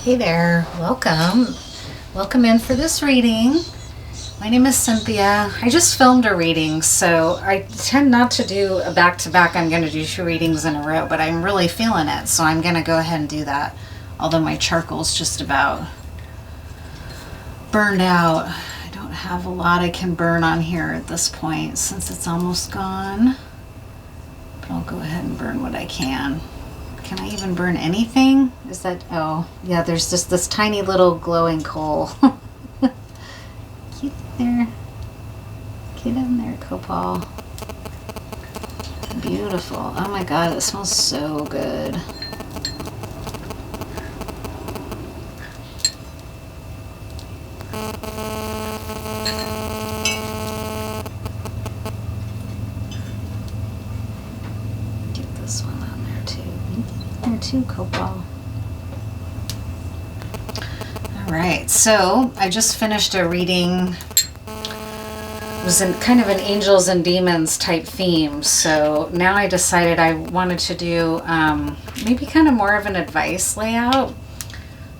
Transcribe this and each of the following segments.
Hey there, welcome. Welcome in for this reading. My name is Cynthia. I just filmed a reading, so I tend not to do a back-to-back. I'm going to do 2 readings in a row, but I'm really feeling it, so I'm going to go ahead and do that. Although my charcoal's just about burned out. I don't have a lot I can burn on here at this point since it's almost gone. But I'll go ahead and burn what I can. Can I even burn anything? Is that, oh, yeah, there's just this tiny little glowing coal. Get there. Get in there, copal. Beautiful. Oh my God, it smells so good. Get this one on there too. There too, copal. Alright, so I just finished a reading. It was in kind of an angels and demons type theme, so now I decided I wanted to do maybe kind of more of an advice layout.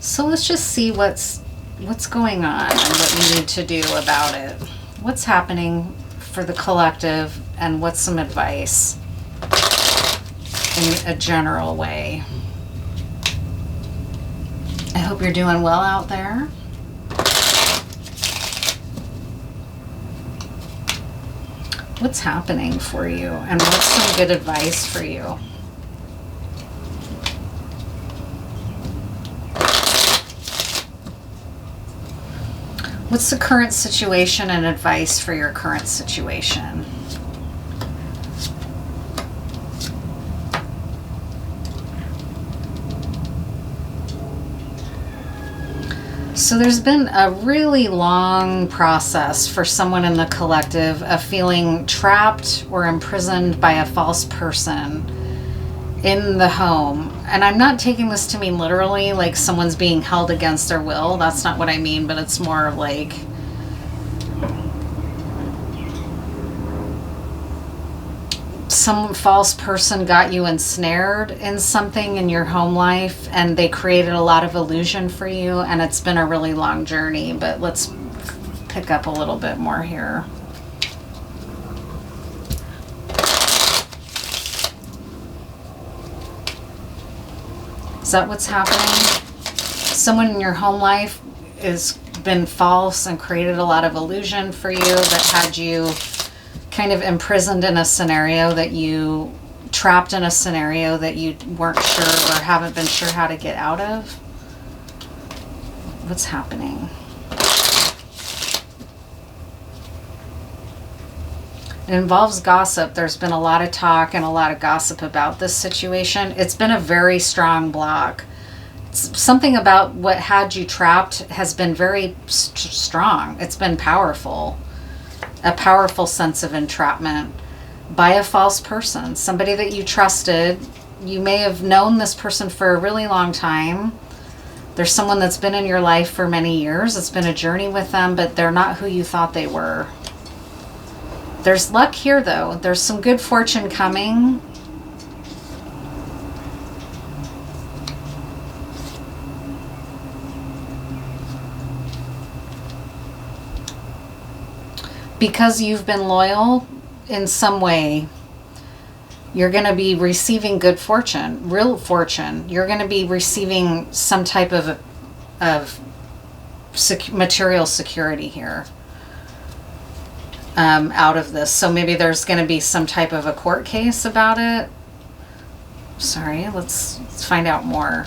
So let's just see what's going on and what we need to do about it. What's happening for the collective and what's some advice in a general way. I hope you're doing well out there. What's happening for you and what's some good advice for you? What's the current situation and advice for your current situation? So there's been a really long process for someone in the collective of feeling trapped or imprisoned by a false person in the home. And I'm not taking this to mean literally like someone's being held against their will. That's not what I mean, but it's more like some false person got you ensnared in something in your home life and they created a lot of illusion for you, and it's been a really long journey. But let's pick up a little bit more here. Is that what's happening? Someone in your home life has been false and created a lot of illusion for you that had you kind of imprisoned in a scenario that you trapped in a scenario that you weren't sure or haven't been sure how to get out of. What's happening? It involves gossip. There's been a lot of talk and a lot of gossip about this situation. It's been a very strong block. Something about what had you trapped has been very strong. It's been powerful. A powerful sense of entrapment by a false person, somebody that you trusted. You may have known this person for a really long time. There's someone that's been in your life for many years. It's been a journey with them, but they're not who you thought they were. There's luck here, though. There's some good fortune coming. Because you've been loyal in some way, you're going to be receiving good fortune, real fortune. You're going to be receiving some type of material security here out of this. So maybe there's going to be some type of a court case about it. Sorry, let's find out more.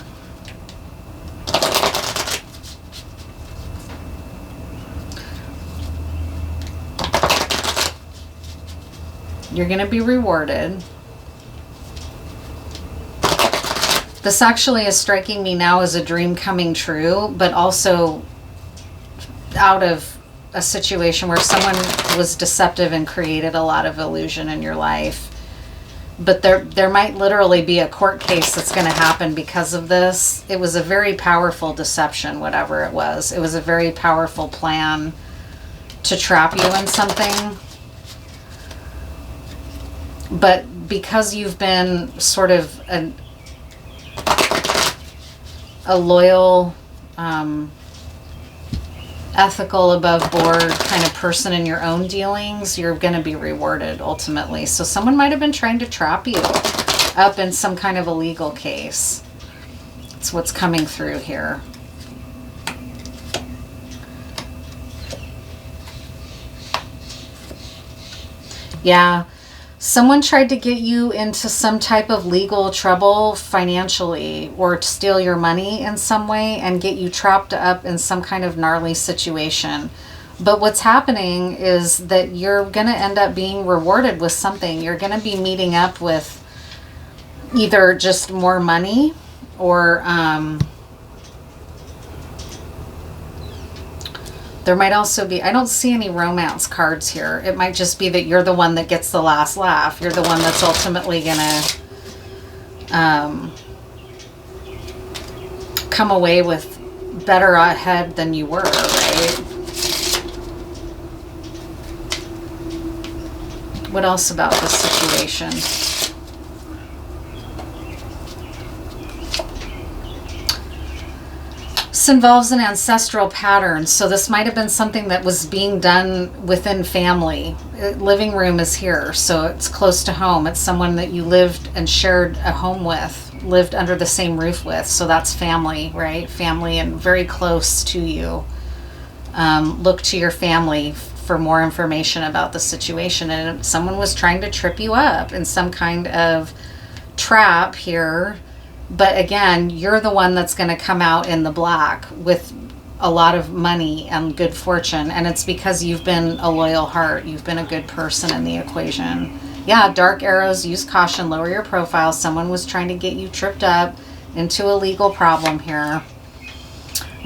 You're going to be rewarded. This actually is striking me now as a dream coming true, but also out of a situation where someone was deceptive and created a lot of illusion in your life. But there might literally be a court case that's going to happen because of this. It was a very powerful deception, whatever it was. It was a very powerful plan to trap you in something. But because you've been sort of a loyal ethical, above board kind of person in your own dealings, you're going to be rewarded ultimately. So someone might have been trying to trap you up in some kind of a legal case. It's what's coming through here. Yeah. Someone tried to get you into some type of legal trouble financially, or to steal your money in some way and get you trapped up in some kind of gnarly situation. But what's happening is that you're going to end up being rewarded with something. You're going to be meeting up with either just more money, or there might also be, I don't see any romance cards here. It might just be that you're the one that gets the last laugh. You're the one that's ultimately going to come away with better ahead than you were, right? What else about this situation? This involves an ancestral pattern, so this might have been something that was being done within family. Living room is here, so it's close to home. It's someone that you lived and shared a home with, lived under the same roof with, so that's family, right? Family and very close to you. Look to your family for more information about the situation. And someone was trying to trip you up in some kind of trap here. But again, you're the one that's going to come out in the black with a lot of money and good fortune. And it's because you've been a loyal heart. You've been a good person in the equation. Yeah, dark arrows, use caution, lower your profile. Someone was trying to get you tripped up into a legal problem here.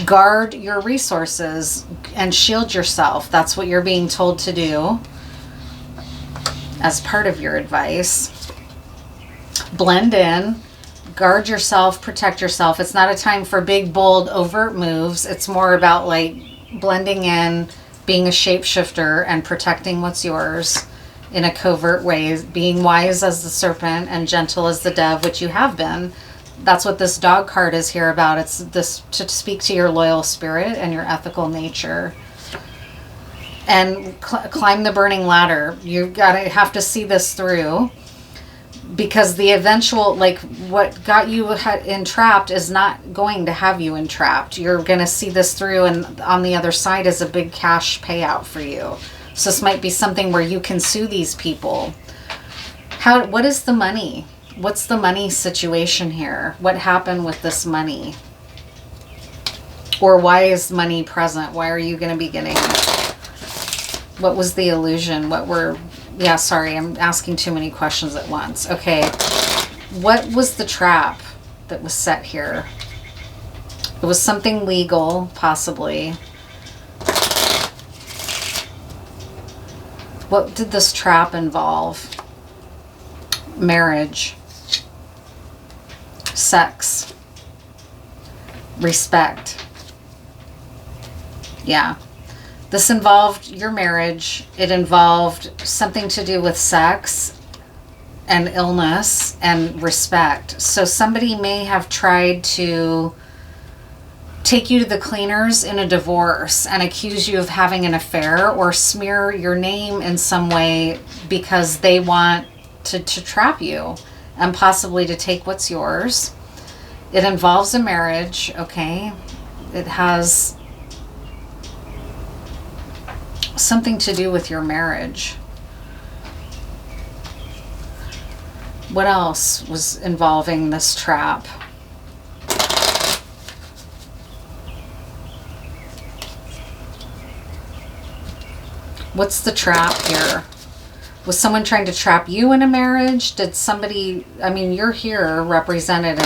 Guard your resources and shield yourself. That's what you're being told to do as part of your advice. Blend in. Guard yourself, protect yourself. It's not a time for big, bold, overt moves. It's more about like blending in, being a shapeshifter, and protecting what's yours in a covert way. Being wise as the serpent and gentle as the dove, which you have been. That's what this dog card is here about. It's this to speak to your loyal spirit and your ethical nature. And climb the burning ladder. You gotta have to see this through. Because the eventual, like what got you entrapped is not going to have you entrapped. You're going to see this through, and on the other side is a big cash payout for you. So this might be something where you can sue these people. What is the money? What's the money situation here? What happened with this money? Or why is money present? Why are you going to be getting it? What was the illusion? Yeah, sorry, I'm asking too many questions at once. Okay, what was the trap that was set here? It was something legal, possibly. What did this trap involve? Marriage, sex, respect. Yeah. This involved your marriage. It involved something to do with sex and illness and respect. So somebody may have tried to take you to the cleaners in a divorce and accuse you of having an affair, or smear your name in some way because they want to trap you and possibly to take what's yours. It involves a marriage, okay? It has something to do with your marriage. What else was involving this trap? What's the trap here? Was someone trying to trap you in a marriage? Did somebody, I mean, you're here represented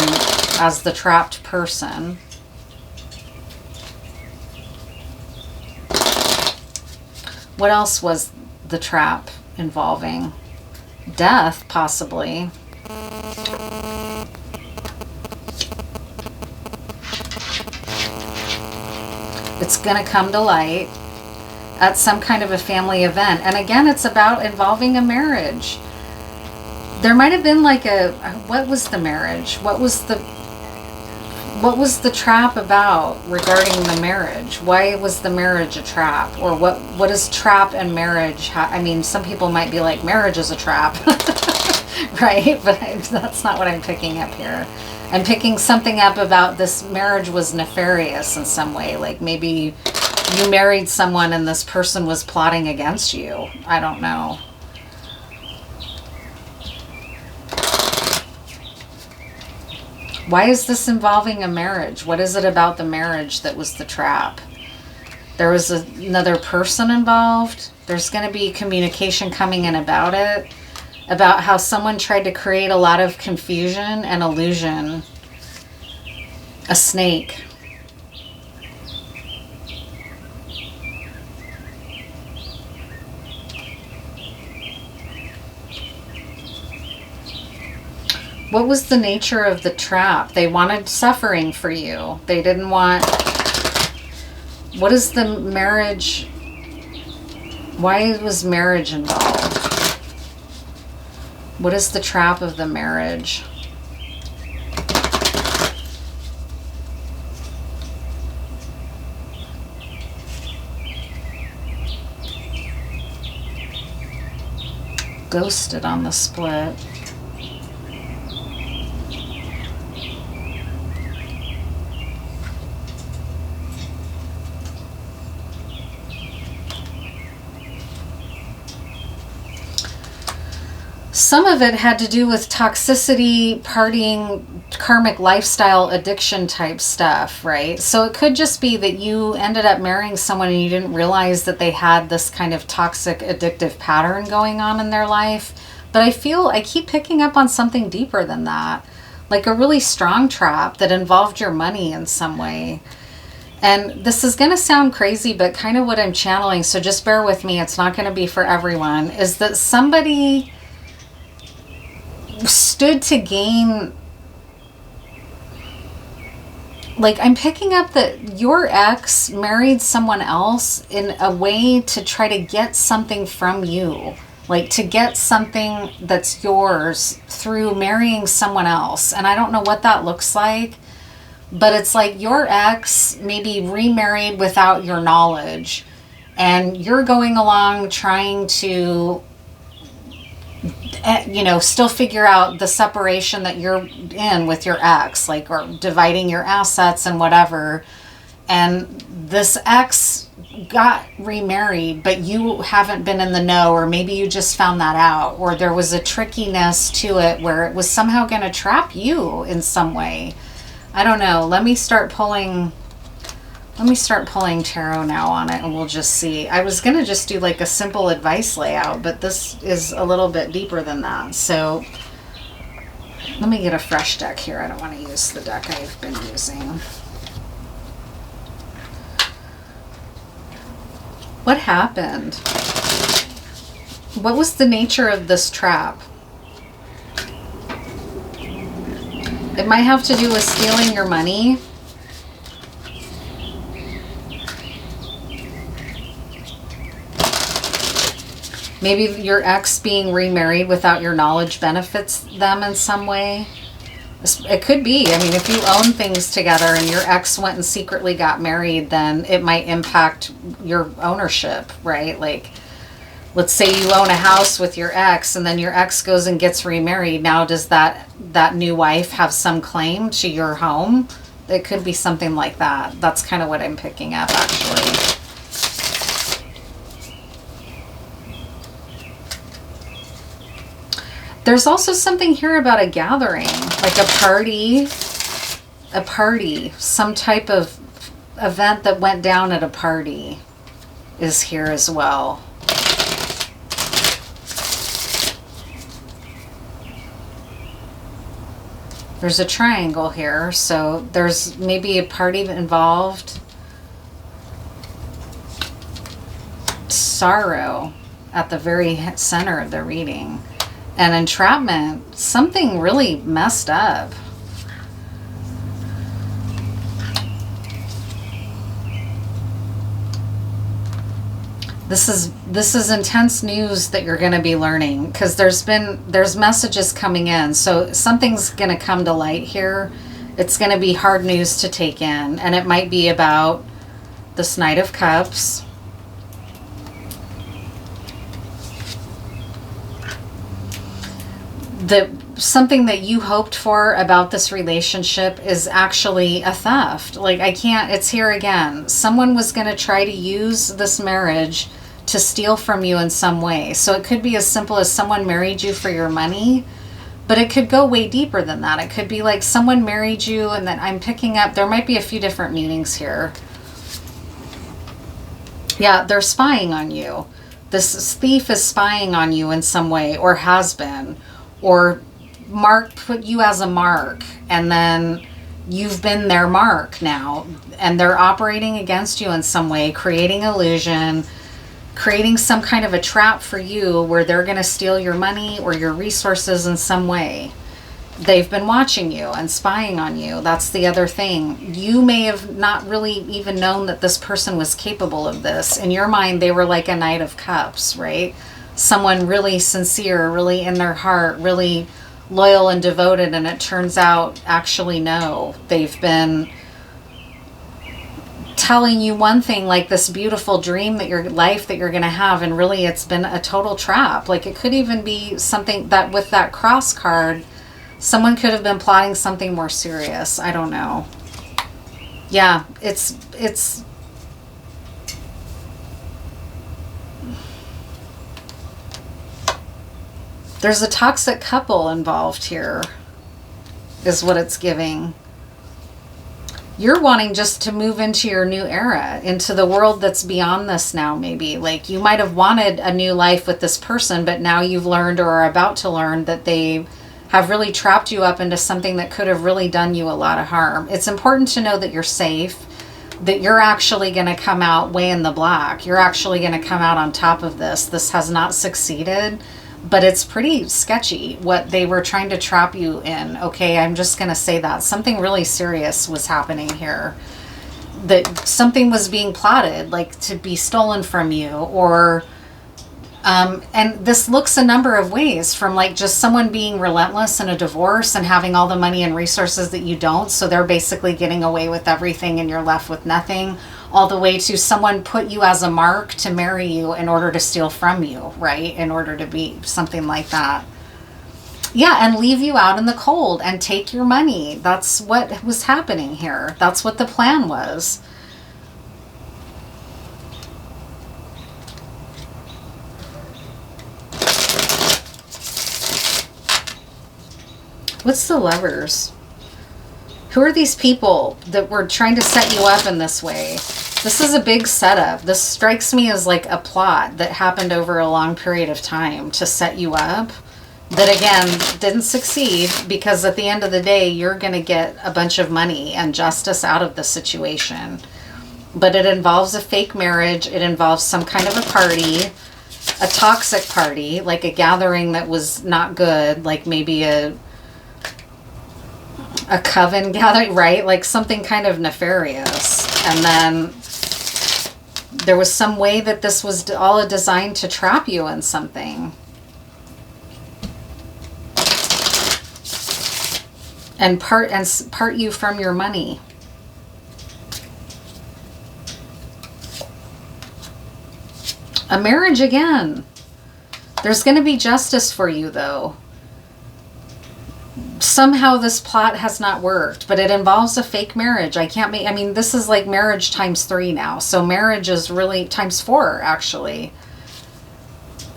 as the trapped person. What else was the trap involving? Death, possibly. It's going to come to light at some kind of a family event. And again, it's about involving a marriage. There might have been like what was the marriage? What What was the trap about regarding the marriage? Why was the marriage a trap? Or what is trap and marriage? I mean, some people might be like, marriage is a trap, right? But that's not what I'm picking up here. I'm picking something up about this marriage was nefarious in some way. Like maybe you married someone and this person was plotting against you. I don't know. Why is this involving a marriage? What is it about the marriage that was the trap? There was another person involved. There's going to be communication coming in about it, about how someone tried to create a lot of confusion and illusion. A snake. What was the nature of the trap? They wanted suffering for you. They didn't want... What is the marriage? Why was marriage involved? What is the trap of the marriage? Ghosted on the split. Some of it had to do with toxicity, partying, karmic lifestyle, addiction type stuff, right? So it could just be that you ended up marrying someone and you didn't realize that they had this kind of toxic, addictive pattern going on in their life. But I keep picking up on something deeper than that, like a really strong trap that involved your money in some way. And this is going to sound crazy, but kind of what I'm channeling, so just bear with me, it's not going to be for everyone, is that somebody stood to gain, like I'm picking up that your ex married someone else in a way to try to get something from you, like to get something that's yours through marrying someone else. And I don't know what that looks like, but it's like your ex maybe remarried without your knowledge, and you're going along trying to still figure out the separation that you're in with your ex, like, or dividing your assets and whatever. And this ex got remarried, but you haven't been in the know, or maybe you just found that out, or there was a trickiness to it where it was somehow going to trap you in some way. I don't know. Let me start pulling tarot now on it, and we'll just see. I was going to just do like a simple advice layout, but this is a little bit deeper than that. So let me get a fresh deck here. I don't want to use the deck I've been using. What happened? What was the nature of this trap? It might have to do with stealing your money. Maybe your ex being remarried without your knowledge benefits them in some way. It could be. I mean, if you own things together and your ex went and secretly got married, then it might impact your ownership, right? Like, let's say you own a house with your ex and then your ex goes and gets remarried. Now, does that new wife have some claim to your home? It could be something like that. That's kind of what I'm picking up, actually. There's also something here about a gathering, like a party, some type of event that went down at a party is here as well. There's a triangle here, so there's maybe a party involved. Sorrow at the very center of the reading. And entrapment, something really messed up. This is intense news that you're going to be learning, because there's messages coming in. So something's going to come to light here. It's going to be hard news to take in, and it might be about this Knight of Cups. Something that you hoped for about this relationship is actually a theft. Like, it's here again. Someone was going to try to use this marriage to steal from you in some way. So it could be as simple as someone married you for your money, but it could go way deeper than that. It could be like someone married you, and then I'm picking up, there might be a few different meanings here. Yeah, they're spying on you. This thief is spying on you in some way, or has been, or put you as a mark, and then you've been their mark now, and they're operating against you in some way, creating illusion, creating some kind of a trap for you where they're going to steal your money or your resources in some way. They've been watching you and spying on you. That's the other thing. You may have not really even known that this person was capable of this. In your mind, they were like a Knight of Cups, right? Someone really sincere, really in their heart, really loyal and devoted, and it turns out, actually, no. They've been telling you one thing, like this beautiful dream that your life that you're going to have, and really it's been a total trap. Like, it could even be something that with that cross card, someone could have been plotting something more serious. I don't know. Yeah, it's there's a toxic couple involved here, is what it's giving. You're wanting just to move into your new era, into the world that's beyond this now, maybe. Like, you might have wanted a new life with this person, but now you've learned, or are about to learn, that they have really trapped you up into something that could have really done you a lot of harm. It's important to know that you're safe, that you're actually going to come out way in the black. You're actually going to come out on top of this. This has not succeeded. But it's pretty sketchy what they were trying to trap you in. Okay, I'm just going to say that. Something really serious was happening here. That something was being plotted, like to be stolen from you, or... and this looks a number of ways, from like just someone being relentless in a divorce and having all the money and resources that you don't, so they're basically getting away with everything and you're left with nothing, all the way to someone put you as a mark to marry you in order to steal from you, right? In order to be something like that. Yeah, and leave you out in the cold and take your money. That's what was happening here. That's what the plan was. What's the Lovers? Who are these people that were trying to set you up in this way? This is a big setup. This strikes me as like a plot that happened over a long period of time to set you up. That, again, didn't succeed, because at the end of the day, you're going to get a bunch of money and justice out of the situation. But it involves a fake marriage. It involves some kind of a party, a toxic party, like a gathering that was not good, like maybe a coven gathering, right? Like something kind of nefarious. And then there was some way that this was all designed to trap you in something. And part you from your money. A marriage again. There's going to be justice for you, though. Somehow this plot has not worked, but it involves a fake marriage. I mean, this is like marriage times 3 now. So marriage is really times 4, actually.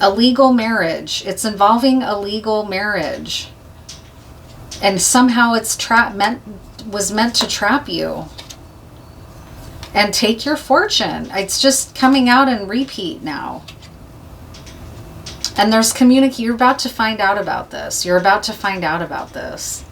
A legal marriage. It's involving a legal marriage. And somehow it's was meant to trap you. And take your fortune. It's just coming out in repeat now. And there's you're about to find out about this. You're about to find out about this.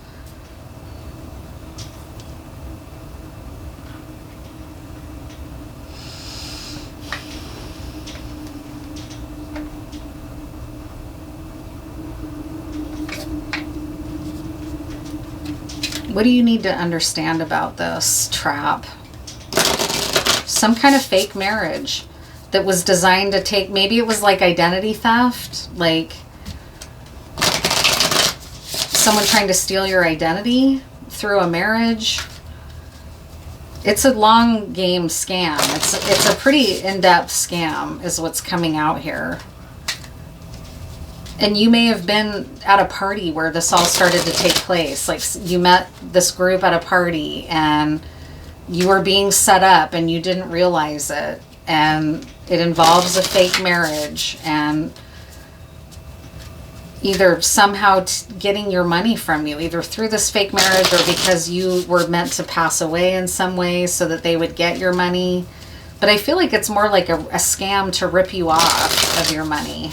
What do you need to understand about this trap? Some kind of fake marriage that was designed to take, maybe it was like identity theft, like someone trying to steal your identity through a marriage. It's a long game scam. It's a pretty in-depth scam is what's coming out here. And you may have been at a party where this all started to take place. Like you met this group at a party and you were being set up and you didn't realize it. And it involves a fake marriage and either somehow getting your money from you, either through this fake marriage or because you were meant to pass away in some way so that they would get your money. But I feel like it's more like a scam to rip you off of your money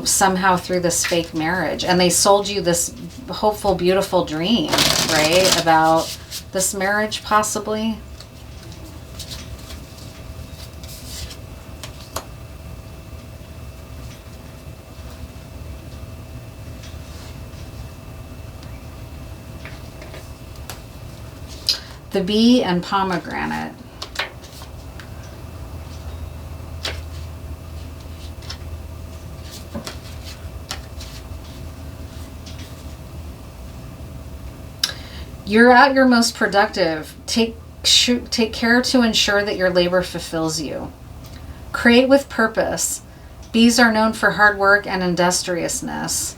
somehow through this fake marriage. And they sold you this hopeful, beautiful dream, right? About this marriage possibly. The bee and pomegranate. You're at your most productive. Take care to ensure that your labor fulfills you. Create with purpose. Bees are known for hard work and industriousness.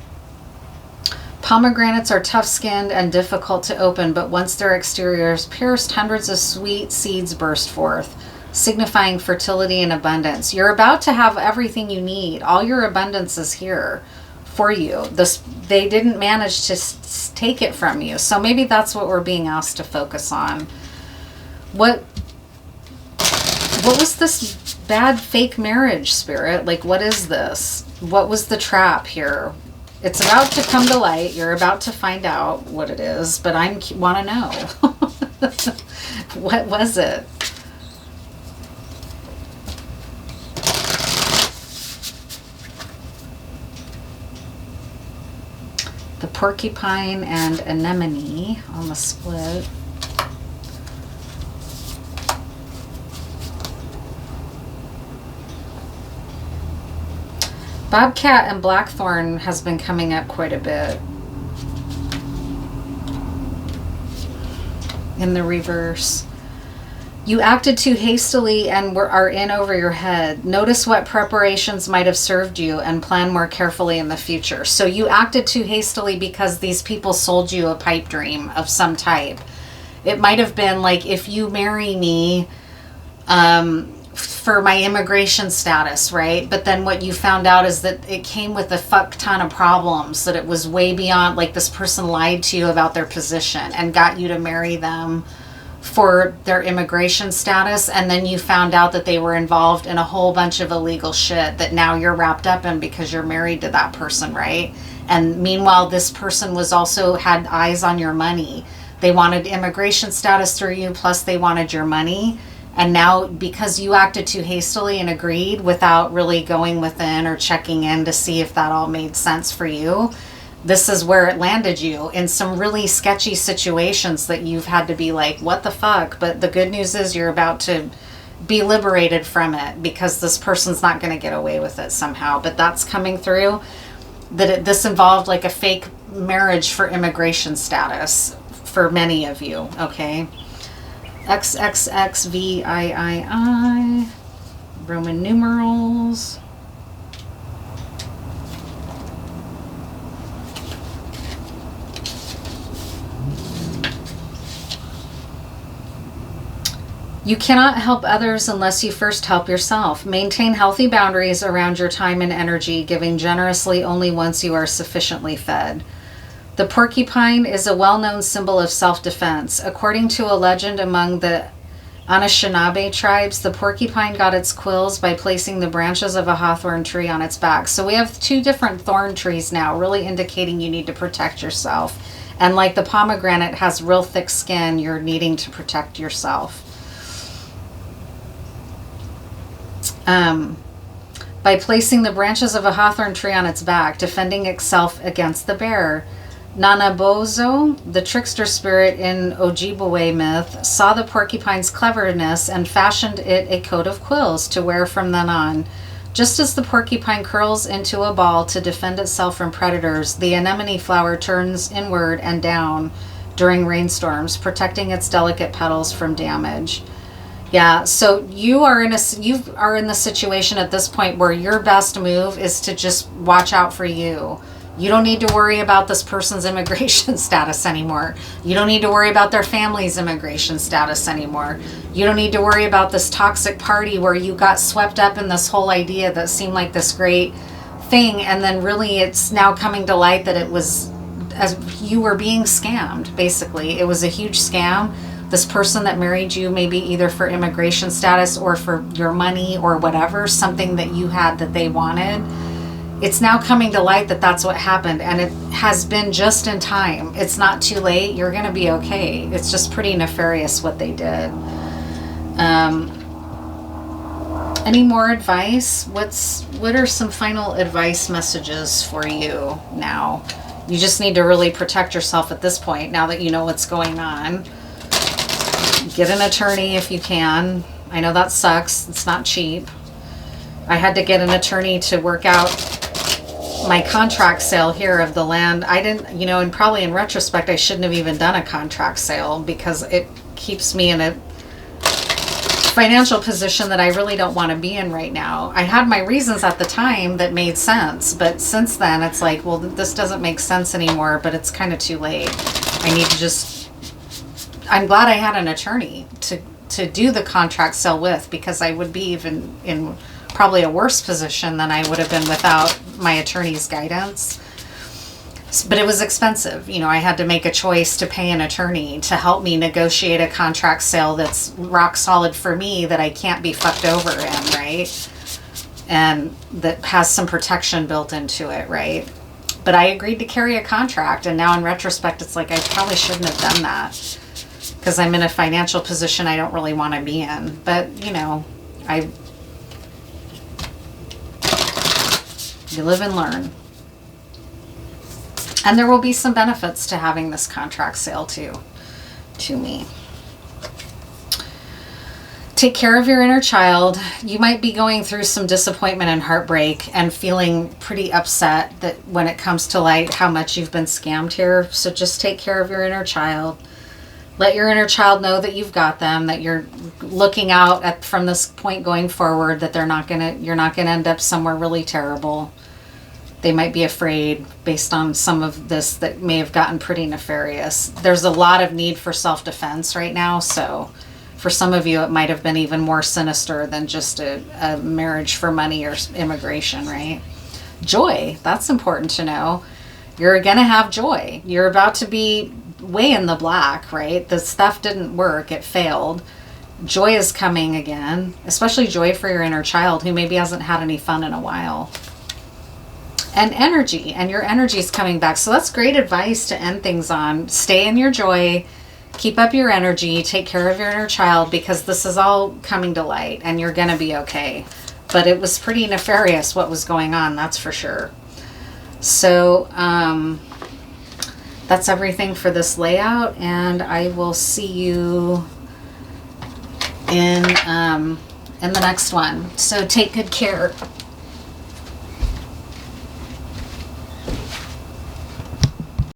Pomegranates are tough-skinned and difficult to open, but once their exterior is pierced, hundreds of sweet seeds burst forth, signifying fertility and abundance. You're about to have everything you need. All your abundance is here for you. They didn't manage to take it from you. So maybe that's what we're being asked to focus on. What was this bad fake marriage, Spirit? Like, what is this? What was the trap here? It's about to come to light. You're about to find out what it is, but I want to know. What was it? The porcupine and anemone on the split. Bobcat and blackthorn has been coming up quite a bit in the reverse. You acted too hastily and are in over your head. Notice what preparations might have served you and plan more carefully in the future. So you acted too hastily because these people sold you a pipe dream of some type. It might have been like, if you marry me, for my immigration status, right? But then what you found out is that it came with a fuck ton of problems, that it was way beyond, like this person lied to you about their position and got you to marry them for their immigration status, and then you found out that they were involved in a whole bunch of illegal shit that now you're wrapped up in because you're married to that person, right? And meanwhile, this person was also had eyes on your money. They wanted immigration status through you, plus they wanted your money. And now, because you acted too hastily and agreed without really going within or checking in to see if that all made sense for you, this is where it landed you in some really sketchy situations that you've had to be like, what the fuck? But the good news is you're about to be liberated from it because this person's not going to get away with it somehow. But that's coming through, that this involved like a fake marriage for immigration status for many of you, okay? XXXVIII, Roman numerals. You cannot help others unless you first help yourself. Maintain healthy boundaries around your time and energy, giving generously only once you are sufficiently fed. The porcupine is a well-known symbol of self-defense. According to a legend among the Anishinaabe tribes, the porcupine got its quills by placing the branches of a hawthorn tree on its back. So we have two different thorn trees now, really indicating you need to protect yourself. And like the pomegranate has real thick skin, you're needing to protect yourself. By placing the branches of a hawthorn tree on its back, defending itself against the bear. Nanabozo, the trickster spirit in Ojibwe myth, saw the porcupine's cleverness and fashioned it a coat of quills to wear from then on. Just as the porcupine curls into a ball to defend itself from predators, the anemone flower turns inward and down during rainstorms, protecting its delicate petals from damage. Yeah, so you are in the situation at this point where your best move is to just watch out for you. You don't need to worry about this person's immigration status anymore. You don't need to worry about their family's immigration status anymore. You don't need to worry about this toxic party where you got swept up in this whole idea that seemed like this great thing, and then really it's now coming to light that it was, as you were being scammed, basically. It was a huge scam. This person that married you, maybe either for immigration status or for your money or whatever, something that you had that they wanted. It's now coming to light that that's what happened, and it has been just in time. It's not too late. You're going to be okay. It's just pretty nefarious what they did. Any more advice? What are some final advice messages for you now? You just need to really protect yourself at this point, now that you know what's going on. Get an attorney if you can. I know that sucks. It's not cheap. I had to get an attorney to work out my contract sale here of the land. I didn't, and probably in retrospect, I shouldn't have even done a contract sale, because it keeps me in a financial position that I really don't want to be in right now. I had my reasons at the time that made sense, but since then it's like, well, this doesn't make sense anymore, but it's kind of too late. I need to just, I'm glad I had an attorney to do the contract sale with, because I would be even in probably a worse position than I would have been without my attorney's guidance. But it was expensive. I had to make a choice to pay an attorney to help me negotiate a contract sale that's rock solid for me, that I can't be fucked over in, right? And that has some protection built into it, right? But I agreed to carry a contract, and now in retrospect, it's like I probably shouldn't have done that, because I'm in a financial position I don't really want to be in. But, you live and learn. And there will be some benefits to having this contract sale too, to me. Take care of your inner child. You might be going through some disappointment and heartbreak and feeling pretty upset that when it comes to light how much you've been scammed here. So just take care of your inner child. Let your inner child know that you've got them, that you're looking out at from this point going forward, that you're not gonna end up somewhere really terrible. They might be afraid based on some of this that may have gotten pretty nefarious. There's a lot of need for self-defense right now, so for some of you it might have been even more sinister than just a marriage for money or immigration, right? Joy, that's important to know. You're gonna have joy. You're about to be way in the black, right? The stuff didn't work, it failed. Joy is coming again, especially joy for your inner child who maybe hasn't had any fun in a while. And energy, and your energy is coming back. So that's great advice to end things on. Stay in your joy, keep up your energy, take care of your inner child, because this is all coming to light and you're gonna be okay. But it was pretty nefarious what was going on, that's for sure. So that's everything for this layout, and I will see you in the next one. So take good care.